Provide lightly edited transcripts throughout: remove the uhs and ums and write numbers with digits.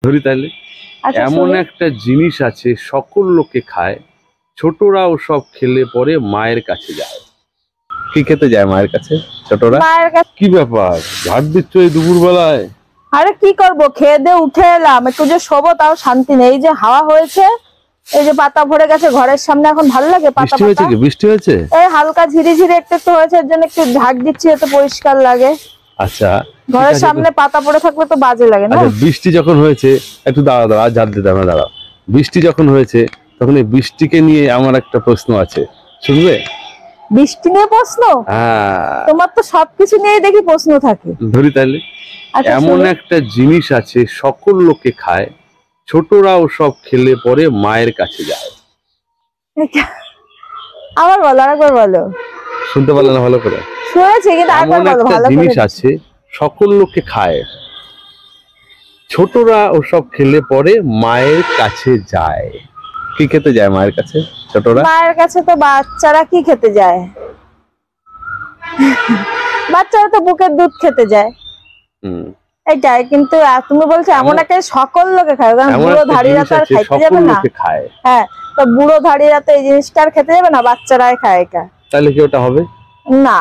ধরি তাহলে এমন একটা জিনিস আছে সকল লোকে খায়, ছোটরাও সব খেলে পরে মায়ের কাছে যায়। কি খেতে যায় মায়ের কাছে ছোটরা? মায়ের কাছে। কি ব্যাপার, ঝাড় দিচ্ছ এই দুপুর বেলায়? আরে কি করবো, খেয়ে দিয়ে উঠে এলাম, একটু যে শোবো তাও শান্তি নেই। এই যে হাওয়া হয়েছে, এই যে পাতা ভরে গেছে ঘরের সামনে, এখন ভালো লাগে। পাতা বৃষ্টি হয়েছে কি? বৃষ্টি হয়েছে এই হালকা ঝিরিঝিরি একটু হয়েছে, এর জন্য একটু ঝাড় দিচ্ছি, এত পরিষ্কার লাগে। আচ্ছা, ঘরের সামনে পাতা পড়ে থাকলে তো বাজে লাগে না? বৃষ্টি যখন হয়েছে, একটু দাঁড়া ঝাড় দিতে হবে, দাঁড়াও। বৃষ্টি যখন হয়েছে তখন এই বৃষ্টিকে নিয়ে আমার একটা প্রশ্ন আছে, শুনবে? বৃষ্টি নিয়ে প্রশ্ন? হ্যাঁ, তোমার তো সবকিছু নিয়ে দেখি প্রশ্ন থাকে। ধরি তাহলে এমন একটা জিনিস আছে সকল লোকে খায়, ছোটরাও সব খেলে পরে মায়ের কাছে যায়। আবার বলো, আরেকবার বলো। শুনতে পারলে না ভালো করে? শুনেছি কিন্তু আরেকবার বলো ভালো করে। জিনিস আছে সকল লোকে খায়, ছোটরা ওসব খেলে পরে মায়ের কাছে যায়। কি খেতে যায় মায়ের কাছে ছোটরা? মায়ের কাছে তো বাচ্চারা কি খেতে যায়? বাচ্চারা তো বুকের দুধ খেতে যায়। এটাই, কিন্তু তুমি বলছো এমন একটা সকল লোকে খায়, কারণ বুড়ো ধাড়িরা তো আর খাইতে যাবে না। হ্যাঁ, তো বুড়ো ধাড়িরা তো এই জিনিসটা আর খেতে যাবে না, বাচ্চারাই খায় এটা। তাহলে কি ওটা হবে না?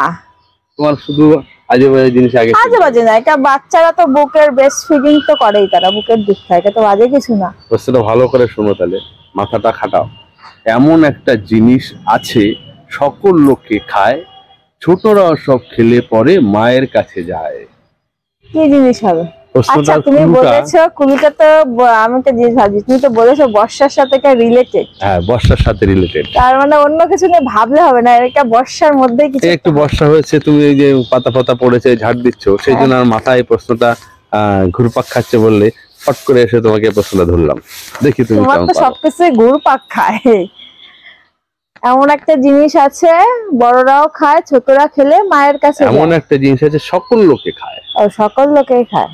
তোমার শুধু আজে বাজে জিনিস আগে। আজে বাজে না, এটা বাচ্চারা তো বুকের ব্রেস্ট ফিডিং তো করেই, তারা বুকের দুধ খায়, এটা তো বাজে কিছু না। প্রশ্নটা ভালো করে শোনো, তাহলে মাথাটা খাটাও। এমন একটা জিনিস আছে সকল লোকে খায়, ছোটরাও সব খেলে পরে মায়ের কাছে যায়। কি জিনিস হবে? আচ্ছা, তুমি বলেছো কুলিটা, তো আমি একটা জিনিস ভাবছি, তুমি তো বলেছো বর্ষার সাথে রিলেটেড। হ্যাঁ, বর্ষার সাথে রিলেটেড। তার মানে অন্য কিছু নিয়ে ভাবলে হবে না, এটা বর্ষার মধ্যে কিছু। একটু বর্ষা হয়েছে, তুমি এই যে পাতা পাতা পড়েছে ঝাড় দিচ্ছ, সেই জন্য আমার মাথায় প্রশ্নটা ঘুরপাক খাচ্ছে বললে ফট করে এসে তোমাকে প্রশ্নটা ধরলাম। দেখি তুমি কেমন পারো। সবকিছু ঘুরপাক খায়। এমন একটা জিনিস আছে বড়রাও খায়, ছোটরা খেলে মায়ের কাছে যায়। এমন একটা জিনিস আছে সকল লোকে খায়। ও, সকল লোকেই খায়,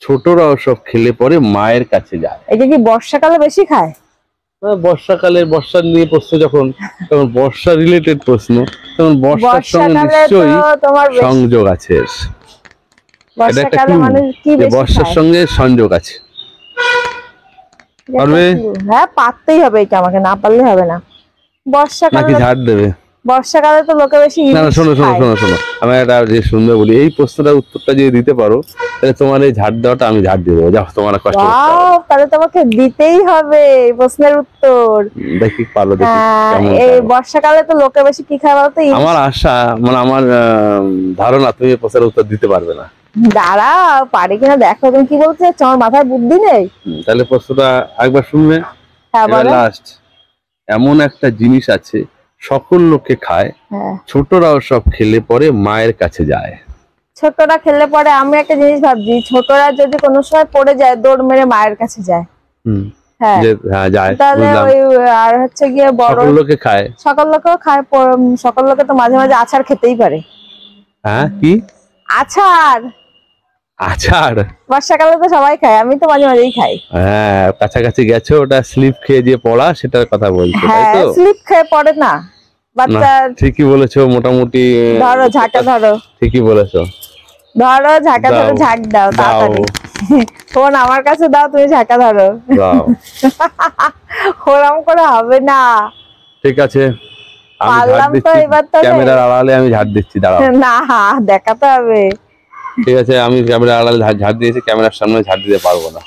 ছোটরাও সব খেলে পরে মায়ের কাছে যায়। এটা কি বর্ষাকালে বেশি খায়? বর্ষাকালে, বর্ষা নিয়ে প্রশ্ন যখন, তখন বর্ষা রিলেটেড প্রশ্ন, তখন বর্ষার সঙ্গে নিশ্চয়ই সংযোগ আছে। বর্ষাকালে মানুষ কি বেশি খায়? বর্ষার সঙ্গে সংযোগ আছে। পারবে? হ্যাঁ, পারতেই হবে, এটা আমাকে না পারলে হবে না। বর্ষাকালে ঝাড় দেবে? বর্ষাকালে তো লোকে বেশি। না, শোনো শোনো শোনো শোনো, আমি একটা যে সুন্দর বলি, এই প্রশ্নটার উত্তরটা যদি দিতে পারো তাহলে তোমার এই ঝাড় দেওয়াটা আমি ঝাড় দিয়ে দেবো। যাও, তোমার কষ্ট। তাহলে তোমাকে দিতেই হবে প্রশ্নের উত্তর। দেখি পারো, দেখি। এই বর্ষাকালে তো লোকে বেশি কি খায় বলতো? আমার আশা, মানে আমার ধারণা তুমি এই প্রশ্নের উত্তর দিতে পারবে না। দাঁড়াও, পারি কিনা দেখো। তুমি কি বলতে চাচ্ছ? আমার মাথায় বুদ্ধি নেই। তাহলে প্রশ্নটা একবার শুনবে। লাস্ট, এমন একটা জিনিস আছে সকল লোকে খায়, ছোটরাও সব খেলে পরে মায়ের কাছে যায়। ছোটরা খেলে পরে, আমি একটা জিনিস ভাবছি, ছোটরা যদি কোনো সময় পড়ে যায়, দৌড় মেরে মায়ের কাছে যায়। তাহলে ওই আর হচ্ছে গিয়ে বড় লোকে খায়, সকল লোকেও খায়। সকল লোকে তো মাঝে মাঝে আছাড় খেতেই পারে। হ্যাঁ, কি আছাড়? আছাড় বর্ষাকালে তো সবাই খায়, আমি তো মাঝে মাঝেই খাই। হ্যাঁ, কাছাকাছি গেছো। ওটা স্লিপ খেয়ে যে পড়া, সেটার কথা বলছো, তাই তো? স্লিপ খেয়ে পড়ে না বাচ্চা। ঠিকই বলেছো, মোটামুটি। ধরো, ঝাঁটা ধরো। ঠিকই বলেছো, ধরো ঝাঁকা ধরো, ঝাঁক দাও তাড়াতাড়ি। ফোন আমার কাছে দাও, তুমি ঝাঁকা ধরো। ওরম করে হবে না। ঠিক আছে, ক্যামেরার আড়ালে আমি ঝাড় দিচ্ছি, দাঁড়াও। না, দেখাতে হবে। ঠিক আছে, আমি ক্যামেরার আড়ালে ঝাড় দিয়েছি, ক্যামেরার সামনে ঝাড় দিতে পারবো না।